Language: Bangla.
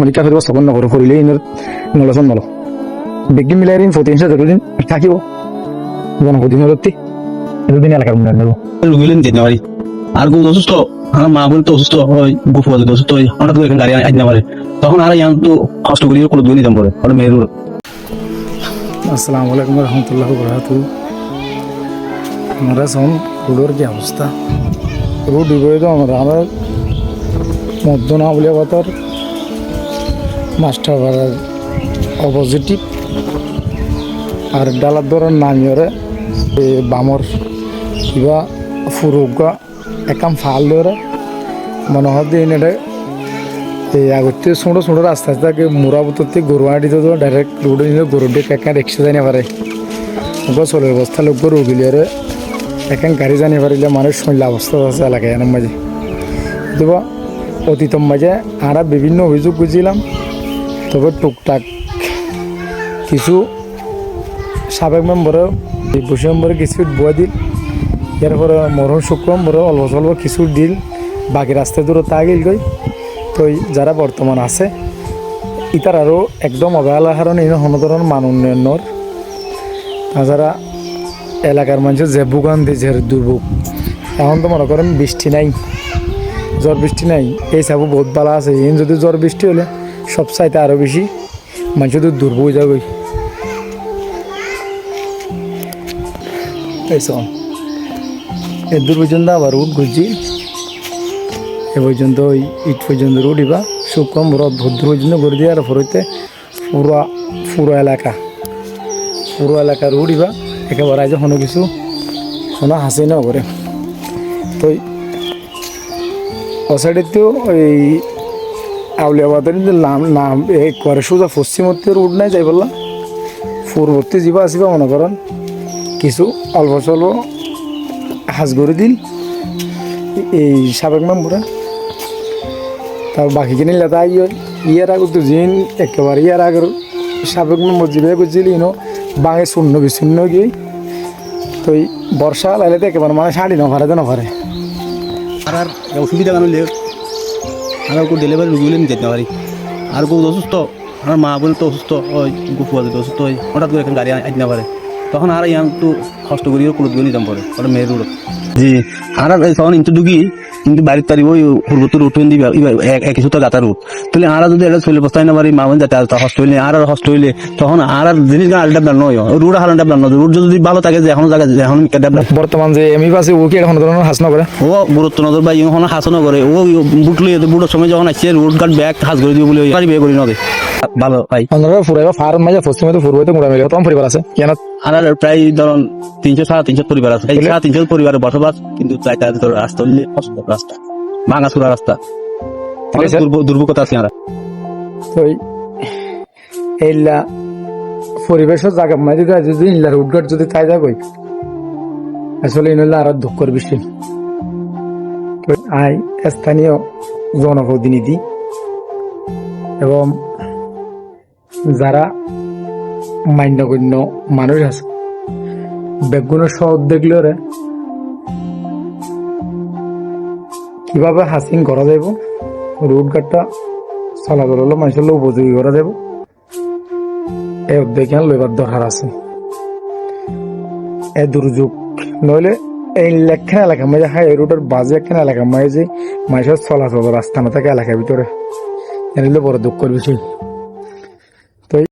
হলিকা ফেরব সবন নগর করিলে ইনের নলসন নল বেগি মিলাই প্রতিহিংসা যতদিন থাকিব জনপ্রতিনিধি ধরতে এতদিন এলাকার উন্নয়ন নেব রুগীলেন যেতে পারি আর গো অসুস্থ আমার মা বলে তো অসুস্থ হয় গুফু আছে অসুস্থ হয় হঠাৎ করে এখানে গাড়ি আইতে পারে তখন আর ইয়ান তো কষ্ট করি কোনো দুই নিতাম পরে ওটা মেয়ের আসসালামু আলাইকুম রহমতুল্লাহ বরকাতুহু আমরা সন রোডের কি অবস্থা রোড ডিবে তো আমার মধ্য না বলে কথার মাস্টার ভাড়ার অপোজিটিভ আর ডালার ধরার নামিয়রে বামর কিবা ফুরুগা একাম ফাল ধরে মনে হয় দিন এটা এই আগতে ছোটো ছোটো রাস্তা থাকে মোরাবততে গরুয়াড়ি তো ডাইরেক্ট রোডে নিলে গরুটি একা রিক্সা জানি পারে ওগুলো চলে অবস্থা লোক রুগিলিয়ারে এখান গাড়ি জানি পারিলে মানুষ শুনলে অবস্থা আছে এলাকায় এর মাঝে দেব অতীতম মাঝে আমরা বিভিন্ন অভিযোগ বুঝছিলাম তবে টুকটাক কিছু সাবেক মেম্বারও বসে মেম্বারে কিছু বুয়া দিল এরপরে মরণ শুক্রম বড় অল্প স্বল্প কিছু দিল বাকি রাস্তা দূরে তা গেল গই তো যারা বর্তমান আছে ইতার আরও একদম অবহেলা কারণে এই হনধরণ মান উন্নয়নের তাছাড়া এলাকার মানুষের যে ভোগান্তি যে দুর্ভোগ এখন তো মনে করেন বৃষ্টি নাই জ্বর বৃষ্টি নাই এই সব বহুত ভালো আছে এই যদি জ্বর বৃষ্টি হলে সব চাইতে আরও বেশি মানুষের দুর্ভোগ হয়ে যাবে এই সব এ দূর পর্যন্ত আবার রুট ঘুরছি এ পর্যন্ত ওই ইট পর্যন্ত রুট ইবা শুক্রম রথ ভদ্র পর্যন্ত করে দিয়ে আর ফরতে পুরো এলাকা রুট ইবা একেবারে আজ কোনো কিছু কোনো হাসি না করে তো অসাইডেতেও ওই আউলিয়াবাদের নাম এই করে সোজা পশ্চিমবর্তী রুট নাই যাই বললাম পূর্ববর্তী যা আসবা মনে করেন কিছু অল্প স্বল্প হাজ করে দিল এই সাবেক মেম্বরে তার বাকিখিনি লেতা ইয়ার আগে তো জিন একেবারে ইয়ার আগের সাবেক মেম্বর যেভাবে করছিল বাঙে শূন্য বিশূন্য গিয়ে তো বর্ষা লাইলে তো একেবারে মানে শাড়ি নভারে আর অসুবিধা কেন আর ডেলিভারি রুগী বলে যেতে পারি আর গো অসুস্থ আমার মা বলে তো অসুস্থ হয় গুফু আছে অসুস্থ হয় হঠাৎ করে এখানে গাড়ি আইতে পারে তখন আর ইয়ান তো কষ্ট করি কোনো দুই নিতাম পরে ওটা মেয়ের রোড জি আর তখন ইন্তু ডুগি কিন্তু বাড়ির তারিব ওই পূর্বতর রুট দিবা একই সুতো গাতা রুট তাহলে আর যদি এটা চলে বস্তায় না পারি মামন যাতে হস্ট হইলে আর হস্ট হইলে তখন আর জিনিস আলটা প্ল্যান নয় রুট হারান প্ল্যান নয় রুট যদি ভালো থাকে যে এখন জায়গা এখন বর্তমান যে এমই পাশে ও কি এখন ধরনের হাস না করে ও গুরুত্ব নজর বা এখন হাসন করে ও বুট লইয়ে বুটের সময় যখন আসছে রুট গার্ড ব্যাগ হাস করে দিব বলে গাড়ি বিয়ে করি নদে ভালো ভাই আপনারা ফুরাইবা ফার্ম মাঝে পশ্চিমে ফুরবাইতে মোড়া মেলে কত পরিবার আছে কেন আর প্রায় ধরুন 300-350 পরিবার আছে 350 পরিবারের বসবাস কিন্তু চাইতে রাস্তা হইলে রাস্তা ভাঙাচুরা রাস্তা দুর্ভোগতা আছে আমরা তো এইলা পরিবেশের জায়গা মাঝে যদি ইল্লা রুটঘাট যদি তাই যাবই আসলে ইনলা আর দুঃখের বিষয় আই স্থানীয় জনপ্রতিনিধি এবং যারা মান্যগণ্য মানুষ আছে বেগুনের শহর দেখলে কিভাবে হাসিং করা যাব রোডঘাটটা চলাচল হলো মানুষের উপযোগী করা যাব এই উদ্যোগ লইবার দরকার আছে এই দুর্যোগ নইলে এই লেখান এলাকা মাঝে হ্যাঁ এই রোডের বাজে একখান এলাকা মাঝে যে মানুষের চলাচল রাস্তা না থাকে এলাকার ভিতরে এনে বড় দুঃখের বিষয়।